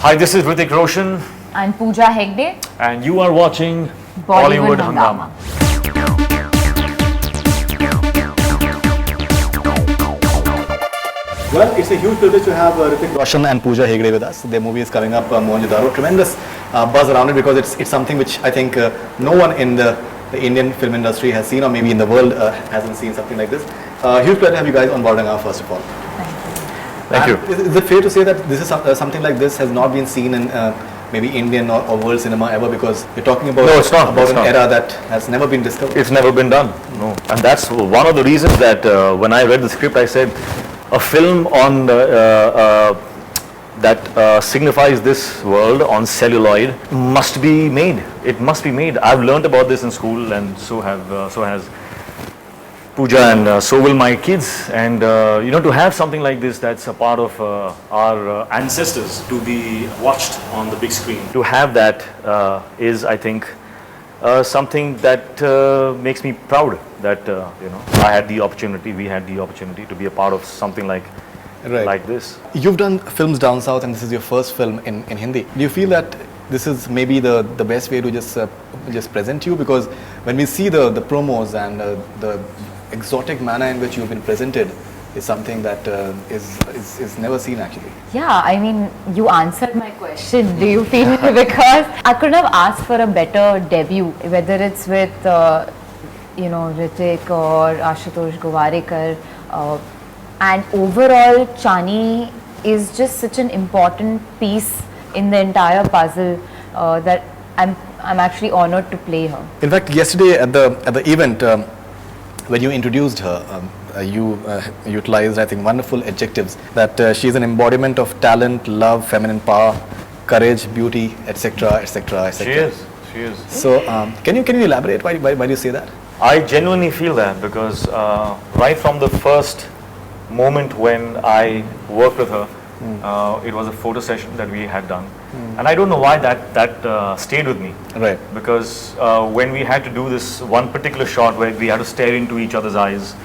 Hi, this is Hrithik Roshan. And Pooja Hegde. And you are watching Bollywood Hungama. Well, it's a huge privilege to have Hrithik Roshan and Pooja Hegde with us. Their movie is coming up, Mohenjo-daro. Tremendous buzz around it because it's something which I think no one in the Indian film industry has seen, or maybe in the world hasn't seen something like this. Huge pleasure to have you guys on Bollywood Hungama, first of all. Thank you. Is it fair to say that this is something like this has not been seen in maybe Indian or world cinema ever, because you're talking about, No, it's not. about It's an not. era that has never been discovered? It's never been done. No. And that's one of the reasons that when I read the script, I said a film on that signifies this world on celluloid must be made. It must be made. I've learned about this in school, and so has Pooja, and so will my kids. And to have something like this that's a part of our ancestors to be watched on the big screen, to have that is, I think, something that makes me proud that I had the opportunity, we had the opportunity to be a part of something like this. You've done films down south, and this is your first film in Hindi. Do you feel that this is maybe the best way to just present you? Because when we see the promos and the exotic manner in which you've been presented is something that is never seen actually. Yeah, I mean, you answered my question. Do you feel because I couldn't have asked for a better debut, whether it's with Hrithik or Ashutosh Gowarekar, and overall Chani is just such an important piece in the entire puzzle that I'm actually honored to play her. In fact, yesterday at the event, when you introduced her, you utilized, I think, wonderful adjectives that she's an embodiment of talent, love, feminine power, courage, beauty, etc., etc., etc. She is. So, can you elaborate why do you say that? I genuinely feel that because right from the first moment when I worked with her, it was a photo session that we had done, and I don't know why that stayed with me. Right. Because when we had to do this one particular shot where we had to stare into each other's eyes,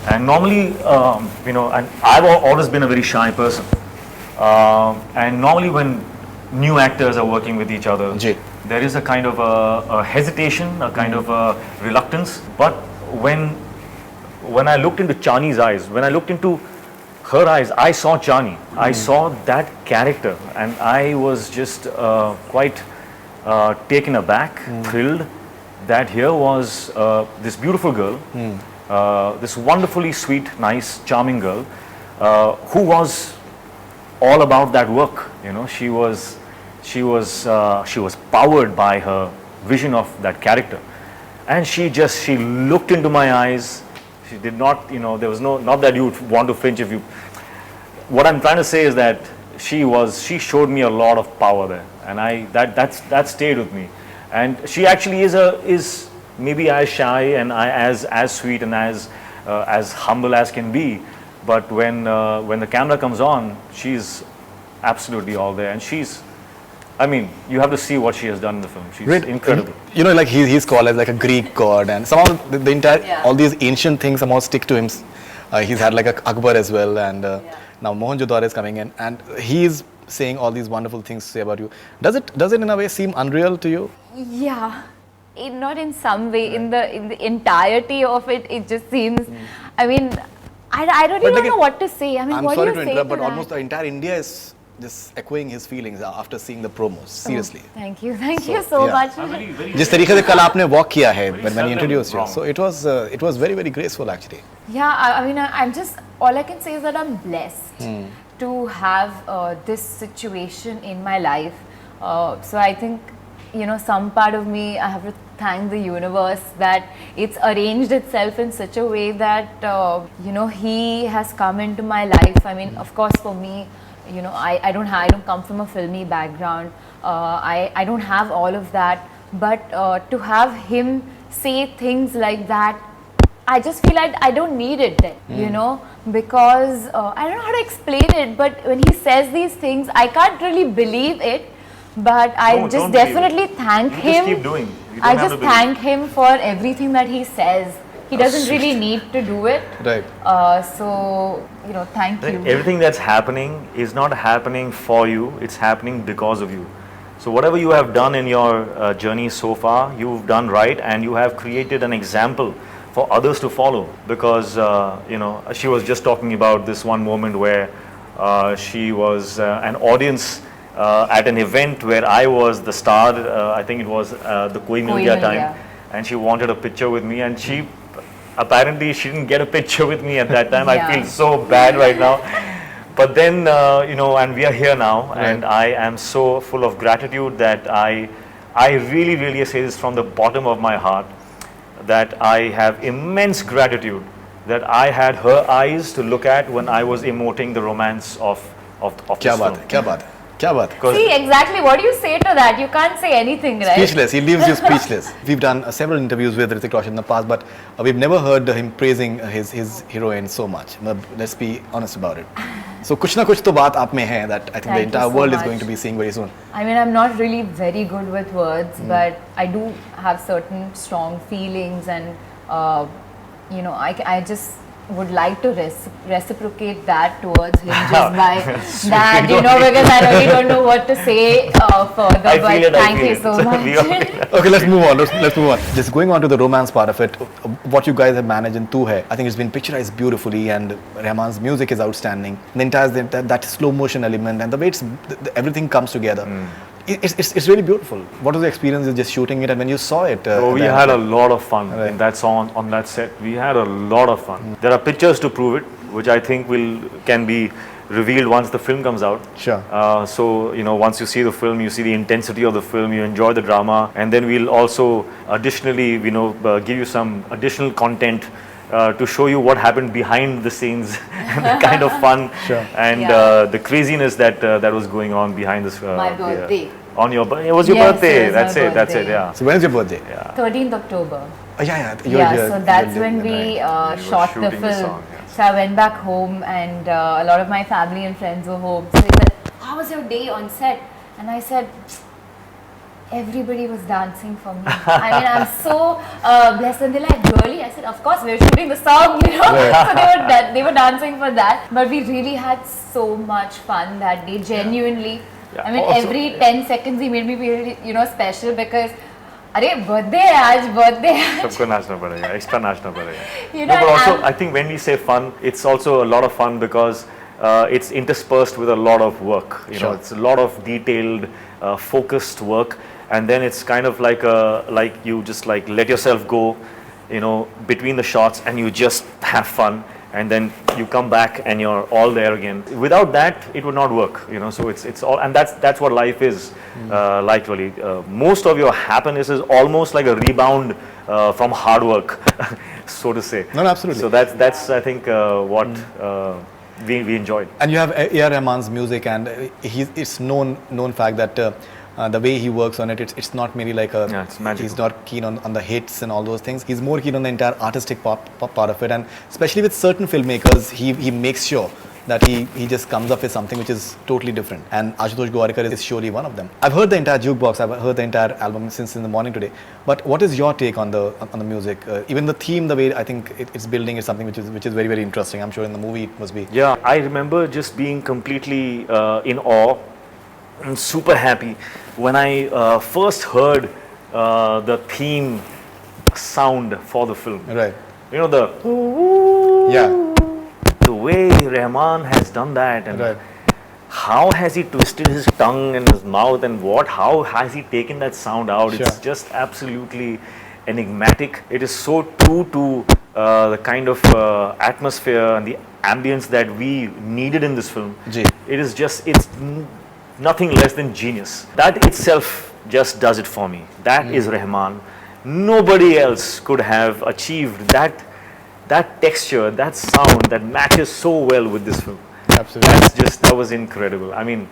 and normally, and I've always been a very shy person, and normally when new actors are working with each other, there is a kind of a hesitation, a kind of a reluctance. But when I looked into Chani's eyes, when I looked into her eyes, I saw Chani. I saw that character, and I was just quite taken aback, thrilled that here was this beautiful girl, this wonderfully sweet, nice, charming girl, who was all about that work. She was powered by her vision of that character, and she looked into my eyes. She did not, there was not that you would want to flinch if you. What I'm trying to say is that she showed me a lot of power there, and that stayed with me. And she actually is maybe as shy and as sweet and as humble as can be, but when the camera comes on, she's absolutely all there, and you have to see what she has done in the film. She's incredible. Like he's called as like a Greek god, and somehow the entire all these ancient things somehow stick to him. He's had like a Akbar as well, and now Mohenjo-daro is coming in, and he's saying all these wonderful things to say about you. Does it in a way seem unreal to you? Yeah, not in some way. In the entirety of it, it just seems. I mean, I don't even know what to say. I mean, I'm what sorry do you to say interrupt, to but that? almost the entire India is just echoing his feelings after seeing the promos. Seriously. Thank you so much. जिस तरीके से कल आपने walk किया है when you introduced you, so it was very, very graceful actually. Yeah, I mean, I'm just, all I can say is that I'm blessed to have this situation in my life. So I think, some part of me, I have to thank the universe that it's arranged itself in such a way that, he has come into my life. I mean, of course, for me, I don't come from a filmy background. I don't have all of that, but to have him say things like that, I just feel like I don't need it then, because I don't know how to explain it, but when he says these things, I can't really believe it, but I just definitely thank him. Just keep doing. I just thank him for everything that he says. He doesn't really need to do it. Right. So thank you. Everything that's happening is not happening for you, it's happening because of you. So whatever you have done in your journey so far, you've done right, and you have created an example for others to follow. Because she was just talking about this one moment where she was an audience at an event where I was the star. I think it was the Koi Mil Gaya time, and she wanted a picture with me, and she didn't get a picture with me at that time. Yeah. I feel so bad right now. But then, and we are here now, and I am so full of gratitude that I really, really say this from the bottom of my heart, that I have immense gratitude that I had her eyes to look at when I was emoting the romance of क्या this बात film. है, क्या बात है, क्या बात है. 'Cause See, exactly. What do you say to that? You can't say anything, right? Speechless. He leaves you speechless. We've done several interviews with Hrithik Roshan in the past, but we've never heard him praising his heroine so much. Let's be honest about it. So कुछ ना कुछ तो बात आप में है that I think the Thank you entire so world is much. going to be seeing very soon. I mean, I'm not really very good with words, but I do have certain strong feelings, and I just would like to reciprocate that towards him just by that, because I really don't know what to say further. I feel it, But I thank feel you it. so We all- much. Okay, let's move on. Let's move on. Just going on to the romance part of it, what you guys have managed in Tu Hai, I think it's been picturized beautifully, and Rahman's music is outstanding. The entire that slow motion element and the way everything comes together. It's really beautiful. What was the experience of just shooting it, and when you saw it? We had a lot of fun Right. in that song, on that set. We had a lot of fun. There are pictures to prove it, which I think can be revealed once the film comes out. Sure. So once you see the film, you see the intensity of the film, you enjoy the drama, and then we'll also additionally give you some additional content to show you what happened behind the scenes and the kind of fun Sure. and Yeah. the craziness that was going on behind this. My birthday. On your birthday. It was your Yes, birthday. it was That's my it. That's it. birthday. Yeah. So when is your birthday? 13th October. Yeah. So that's when we were shot the shooting the film. song, yes. So I went back home, and a lot of my family and friends were home. So they said, "How was your day on set?" And I said, everybody was dancing for me. I mean, I'm so blessed. And they're like, "Really?" I said, "Of course, we're shooting the song, So they were dancing for that. But we really had so much fun that day, genuinely. Yeah. I mean, Also- every 10 seconds he made me feel, special, because, अरे birthday है आज, birthday है आज." सबको नाचना पड़ेगा, extra नाचना पड़ेगा. You No, know, but also and- I think when we say fun, it's also a lot of fun because it's interspersed with a lot of work. Sure. It's a lot of detailed, focused work, and then it's kind of like you just like let yourself go, between the shots, and you just have fun. And then you come back and you're all there again. Without that, it would not work. So it's all, and that's what life is like really. Most of your happiness is almost like a rebound from hard work, so to say. No, absolutely. So that's I think what we enjoyed. And you have A.R. Rahman's music, and it's known fact that the way he works on it, it's not merely like Yeah, it's magical. he's not keen on the hits and all those things. He's more keen on the entire artistic part of it, and especially with certain filmmakers, he makes sure that he just comes up with something which is totally different. And Ashutosh Gowarkar is surely one of them. I've heard the entire jukebox, I've heard the entire album since in the morning today. But what is your take on the music? Even the theme, the way I think it's building is something which is very, very interesting. I'm sure in the movie it must be. Yeah, I remember just being completely in awe and super happy when I first heard the theme sound for the film. Right. The Yeah. the way Rahman has done that, and Right. how has he twisted his tongue and his mouth, and how has he taken that sound out? Sure. It's just absolutely enigmatic. It is so true to the kind of atmosphere and the ambience that we needed in this film. Ji. It's nothing less than genius. That itself just does it for me. That is Rahman. Nobody else could have achieved that texture, that sound that matches so well with this film. Absolutely. That was incredible. I mean,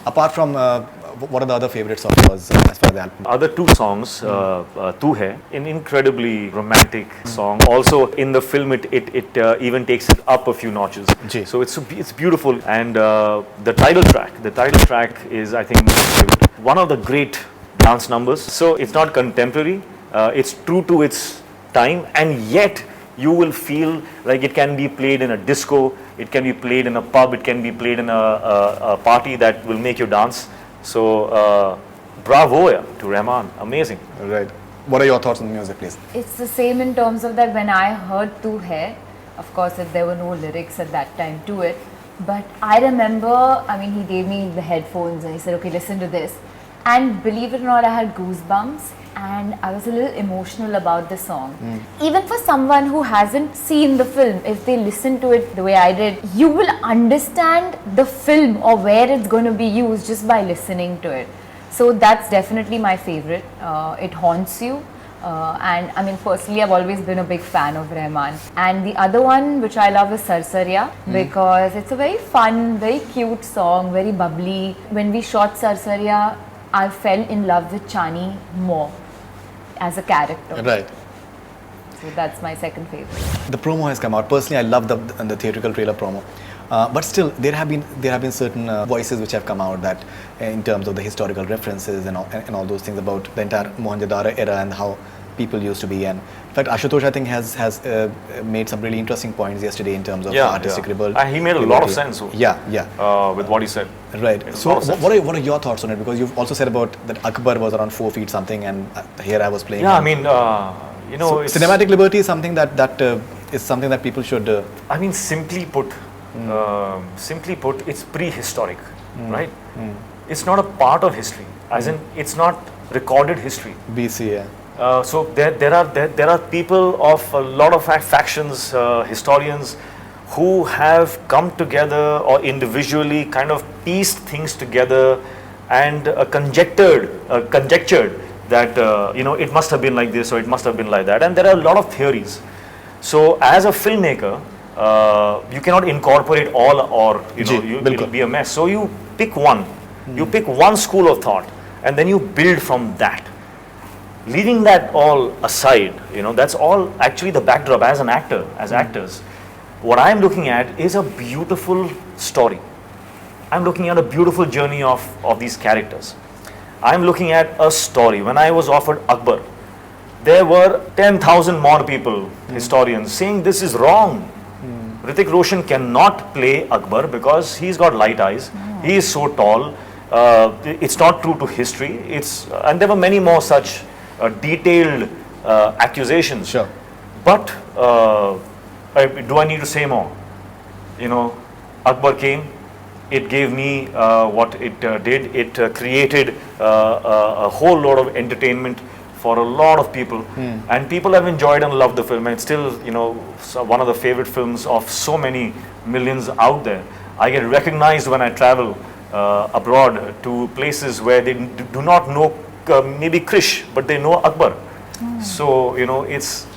Apart from what are the other favorites of yours as far as the album? other two songs, Tu Hai, an incredibly romantic song. Also in the film, it even takes it up a few notches. Ji. So it's beautiful. And the title track is, I think, my favorite. One of the great dance numbers. So it's not contemporary. It's true to its time, and yet you will feel like it can be played in a disco, it can be played in a pub, it can be played in a party that will make you dance. So bravo to Rahman, amazing. Right. What are your thoughts on the music, please? It's the same in terms of that when I heard Tu Hai, of course there were no lyrics at that time to it, but I remember, I mean, he gave me the headphones and he said, okay, listen to this. And believe it or not, I had goosebumps and I was a little emotional about the song. Even for someone who hasn't seen the film, if they listen to it the way I did, you will understand the film or where it's going to be used just by listening to it. So that's definitely my favorite. It haunts you. And I mean, personally, I've always been a big fan of Rahman. And the other one, which I love, is Sarsaria, because it's a very fun, very cute song, very bubbly. When we shot Sarsaria, I fell in love with Chani more as a character. Right. So that's my second favorite. The promo has come out. Personally, I love the theatrical trailer promo. But still, there have been certain voices which have come out that, in terms of the historical references and all those things about the entire Mohenjo-daro era and how people used to be. And in fact, Ashutosh, I think, has made some really interesting points yesterday in terms of artistic rebel. And he made a lot of sense. With what he said. Right. So, what are your thoughts on it? Because you've also said about that Akbar was around 4 feet something, and here I was playing. Yeah, I mean, so cinematic liberty is something that is something that people should. I mean, simply put, it's prehistoric, right? It's not a part of history, as in it's not recorded history. BC, yeah. So there are people of a lot of factions, historians, who have come together or individually kind of pieced things together and conjectured that it must have been like this or it must have been like that, and there are a lot of theories. So as a filmmaker, you cannot incorporate all, or it'll be a mess. So you pick one, you pick one school of thought, and then you build from that. Leaving that all aside, that's all actually the backdrop as an actor, as actors. What I'm looking at is a beautiful story. I'm looking at a beautiful journey of these characters. I'm looking at a story. When I was offered Akbar, there were 10,000 more people, historians, saying this is wrong. Hrithik Roshan cannot play Akbar because he's got light eyes. He is so tall. It's not true to history. And there were many more such detailed accusations. Sure. But do I need to say more? Akbar came. It gave me what it did. It created a whole lot of entertainment for a lot of people, and people have enjoyed and loved the film, and it's still one of the favorite films of so many millions out there. I get recognized when I travel abroad to places where they do not know maybe Krish, but they know Akbar. So it's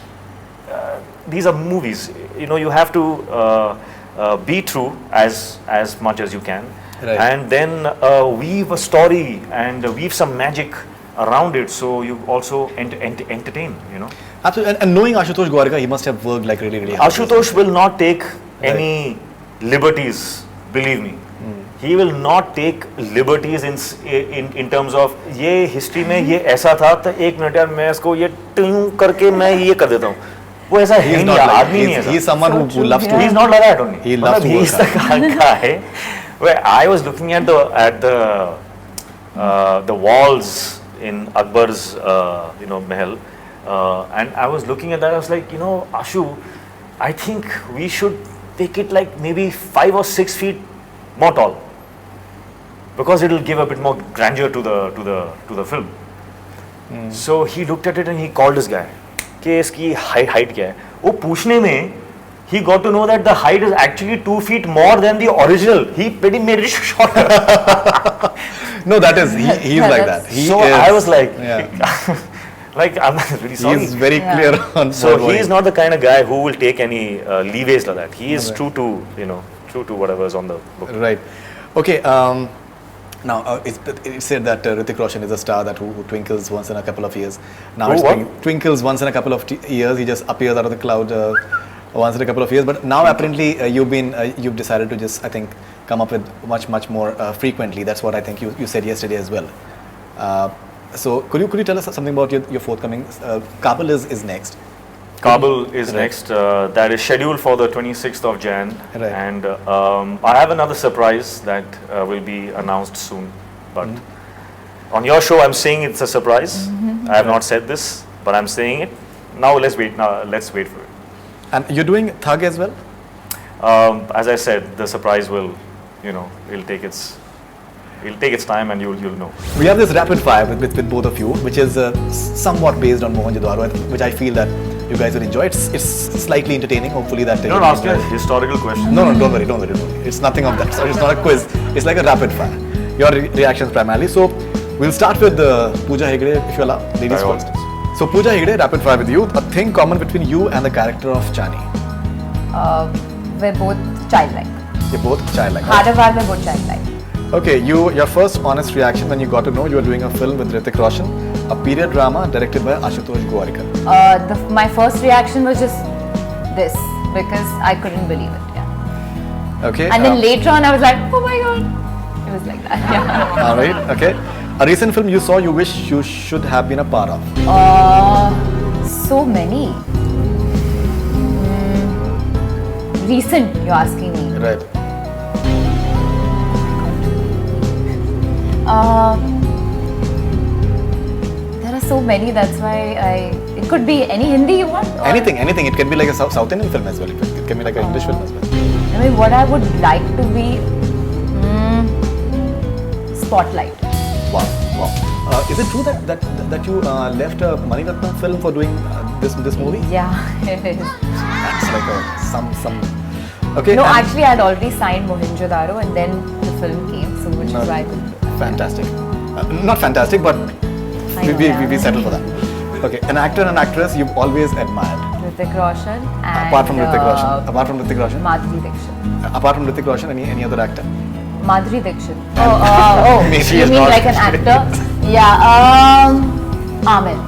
these are movies. You have to be true as much as you can, right. And then weave a story and weave some magic around it, so you also entertain. Absolutely. And knowing Ashutosh Gwarkar, he must have worked like really, really hard. Ashutosh will not take any liberties, believe me. He will not take liberties in terms of ये history में ये ऐसा था तो एक minute यार मैं इसको ये ट्यून करके मैं ये कर देता हूँ. वो ऐसा है नहीं, आदमी नहीं ऐसा. He's someone who loves to. He's not like that only. He loves to work He's the guy where I was looking at the walls in Akbar's mahal, and I was looking at that. I was like, Ashu, I think we should take it like maybe 5 or 6 feet more tall, because it will give a bit more grandeur to the film. So he looked at it and he called this guy. कि इसकी height क्या है? वो पूछने में he got to know that the height is actually 2 feet more than the original. He pretty made it shorter. No, that is he's like that. I was like, yeah. like I'm really sorry. He's very clear on. So he is not the kind of guy who will take any leeways like that. He is true to whatever is on the book. Right. Okay. Now it's said that Hrithik Roshan is a star that who twinkles once in a couple of years. Now twinkles once in a couple of years. He just appears out of the cloud once in a couple of years. But now apparently you've decided to just, I think, come up with much more frequently. That's what I think you said yesterday as well. So could you tell us something about your forthcoming? Kabul is next. Kabul is Right. next. That is scheduled for the 26th of Jan. Right. And I have another surprise that will be announced soon. But on your show, I'm saying it's a surprise. I have not said this, but I'm saying it. Now let's wait. Now let's wait for it. And you're doing Thug as well? As I said, the surprise will, it'll take its time, and you'll know. We have this rapid fire with both of you, which is somewhat based on Mohenjo-daro, which I feel that you guys will enjoy. It's slightly entertaining. Hopefully that. You don't ask me a historical question. No, don't worry. It's nothing of that. So it's not a quiz. It's like a rapid fire. Your reactions primarily. So we'll start with Pooja Hegde, if you allow. Ladies By all first. means. So Pooja Hegde, rapid fire with you. A thing common between you and the character of Chani. We're both childlike. You're both childlike. Hadavar, we're both childlike. Okay, your first honest reaction when you got to know you were doing a film with Hrithik Roshan, a period drama directed by Ashutosh Gowarikar. My first reaction was just this because I couldn't believe it. Yeah. Okay. And then later on, I was like, oh my god. It was like that. Yeah. All right. Okay. A recent film you saw you wish you should have been a part of. So many. Recent, you're asking me. Right. There are so many. That's why it could be any Hindi you want. Or, Anything. It can be like a South Indian film as well. It can be like an English film as well. I mean, what I would like to be. Spotlight. Wow. Is it true that you left a Mani Ratnam film for doing this movie? Yeah, it is. That's like some. Okay. No, and- actually, I had already signed Mohenjo-daro, and then the film came, so which is why I couldn't do that. Fantastic. Not fantastic, but I know, we yeah. settle for that. Okay, an actor and an actress you've always admired. Hrithik Roshan and Apart from Hrithik Roshan. Madhuri Dixit. Apart from Hrithik Roshan, any other actor? Madhuri Dixit. Oh, Maybe you it's mean not. like an actor? Yeah, Aamir.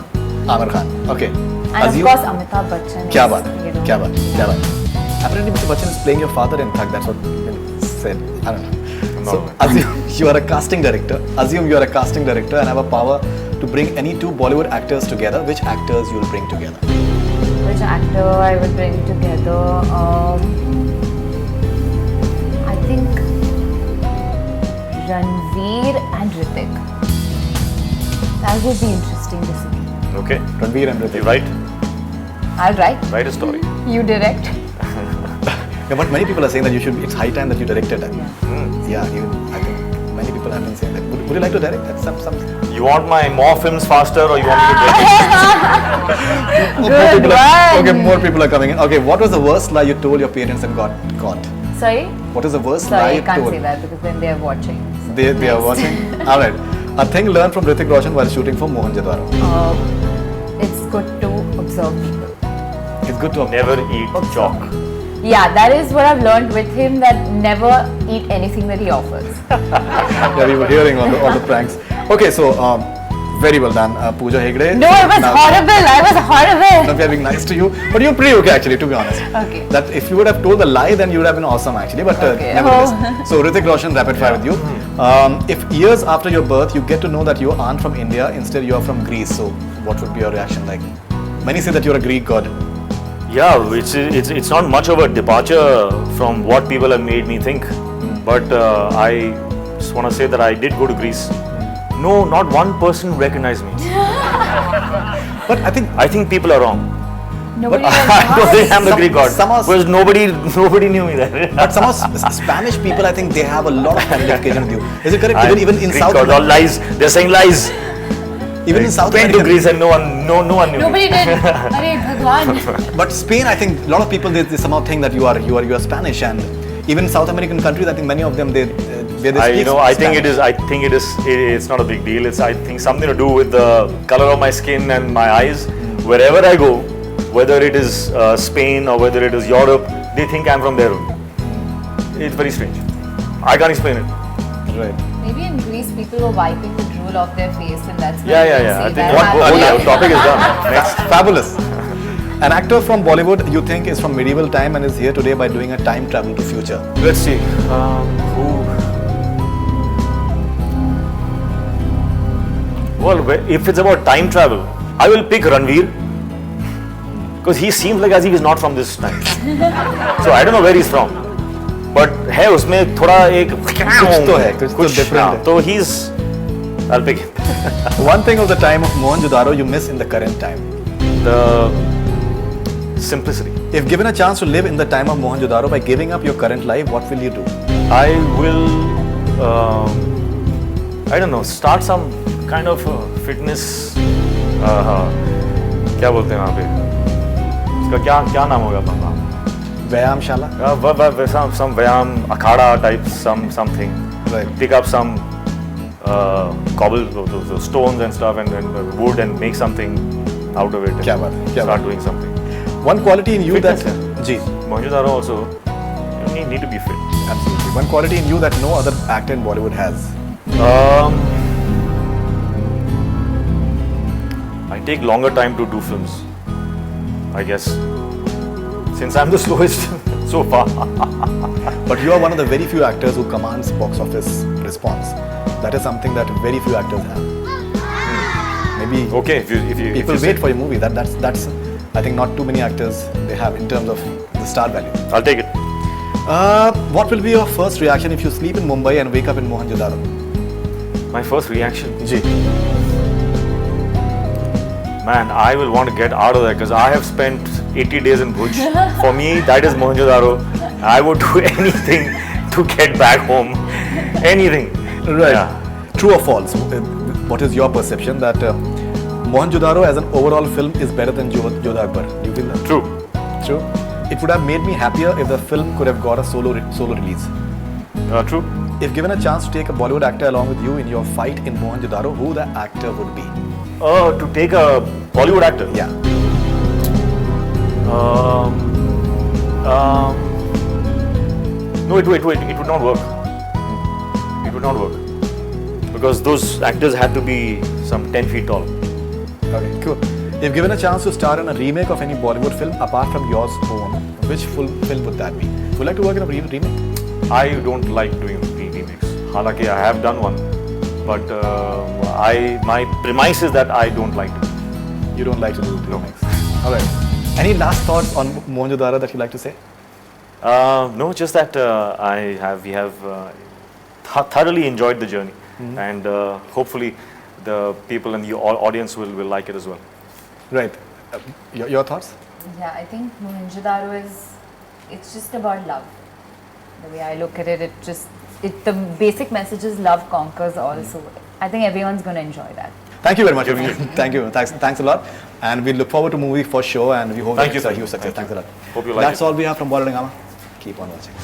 Amir Khan. Okay. And of course, Amitabh Bachchan. क्या is, बात है, you know. क्या बात है. Apparently, Mr. Bachchan is playing your father in Thug. That's what he said. I don't know. No. So, assume you are a casting director. Assume you are a casting director and have a power to bring any two Bollywood actors together. Which actors you will bring together? Which actor I would bring together? I think Ranveer and Hrithik. That would be interesting to see. Okay. Ranveer and Hrithik. You write I'll write. a story. You direct. Yeah, but many people are saying that you should. It's high time that you directed it. Yeah. Yeah, I think many people have been saying that. Would you like to direct that? Some. You want my more films faster, or you want me to direct More Good people are, one. okay, more people are coming in. Okay, what was the worst lie you told your parents and got caught? Sorry? What is the worst lie Sorry, you I can't told? say that because then they are watching. So They are next. watching. All right. A thing learned from Hrithik Roshan while shooting for Mohenjo-daro. It's good to observe people. It's good to it? Never eat chalk. Yeah, that is what I've learned with him, that never eat anything that he offers. Yeah, we were hearing all the pranks. Okay, so very well done, Pooja Hegde. No, it was horrible. I was horrible. Not being nice to you, but you're pretty okay actually, to be honest. Okay. That if you would have told the lie, then you would have been awesome actually. But Okay. nevertheless. So Hrithik Roshan, rapid fire with you. If years after your birth you get to know that you aren't from India, instead you are from Greece, so what would be your reaction like? Many say that you're a Greek god. Yeah, it's not much of a departure from what people have made me think. But I just want to say that I did go to Greece. No, not one person recognized me. But I think people are wrong. Nobody I don't think I'm the Greek god. somehow- Because nobody knew me there. But somehow Spanish people, I think they have a lot of identification with you. Is it correct? Even in Greek South gods, all lies. They're saying lies. even in South Went to America. Greece and no one knew me. Nobody did. Arey Bhagwan. But Spain, I think a lot of people they somehow think that you are Spanish, and even South American countries, I think many of them they speak I think Spanish. it's not a big deal. It's I think something to do with the color of my skin and my eyes. Wherever I go, whether it is Spain or whether it is Europe, they think I'm from there only. It's very strange. I can't explain it. Right. Maybe in Greece, people were wiping the drool off their face, and that's why Yeah. you can I see think that. what topic is done. Next. Fabulous. An actor from Bollywood you think is from medieval time and is here today by doing a time travel to future. Let's see. Who? Well, if it's about time travel, I will pick Ranveer. because he seems like as if he's not from this time. So I don't know where he's from, but है उसमें थोड़ा एक कुछ तो different है. तो he's I'll pick him. One thing of the time of Mohenjo-daro you miss in the current time. The simplicity. If given a chance to live in the time of Mohenjo-daro by giving up your current life, what will you do? I will, I don't know, start some kind of fitness. क्या बोलते हैं वहाँ पे? इसका क्या नाम होगा वहाँ? Vyayamshala? Some Vyayam akhada type something. Right. Pick up some cobble those stones and stuff and wood and make something out of it. And क्या बात है, क्या start बात doing something. One quality in you Fitness, that ji Mohenjo-daro also you need to be fit. absolutely. One quality in you that no other actor in Bollywood has. I take longer time to do films, I guess, since I'm the slowest so far. But you are one of the very few actors who commands box office response. That is something that very few actors have. Maybe Okay, if you people if you wait for your movie. That's I think not too many actors they have in terms of the star value. I'll take it. What will be your first reaction if you sleep in Mumbai and wake up in Mohenjo-daro? My first reaction, ji man, I will want to get out of there because I have spent 80 days in Bhuj. For me, that is Mohenjo-daro. I would do anything to get back home. Anything. Right. Yeah. True or false? What is your perception that Mohenjo-daro as an overall film is better than Jodha Akbar? Do you feel that? True. True. It would have made me happier if the film could have got a solo release. True. If given a chance to take a Bollywood actor along with you in your fight in Mohenjo-daro, who the actor would be? To take a Bollywood actor. Yeah. No, it would not work. It would not work because those actors had to be some 10 feet tall. Okay, cool. If given a chance to star in a remake of any Bollywood film apart from yours own, which full film would that be? Would you like to work in a remake? I don't like doing remakes. Halaki, I have done one, but my premise is that I don't like to. You don't like to do remakes. All right. Any last thoughts on Mohenjo-daro that you like to say? No, just that we have thoroughly enjoyed the journey, and hopefully the people and the audience will like it as well. Right. Your thoughts? Yeah, I think Mohenjo-daro it's just about love. The way I look at it, the basic message is love conquers all. So I think everyone's going to enjoy that. Thank you very much. Thank you. Thanks a lot. And we look forward to movie for sure, and we hope Thank you, it's a sir. huge success. Thank Thanks a lot. Hope you like That's it. all we have from Bollywood Hungama. Keep on watching.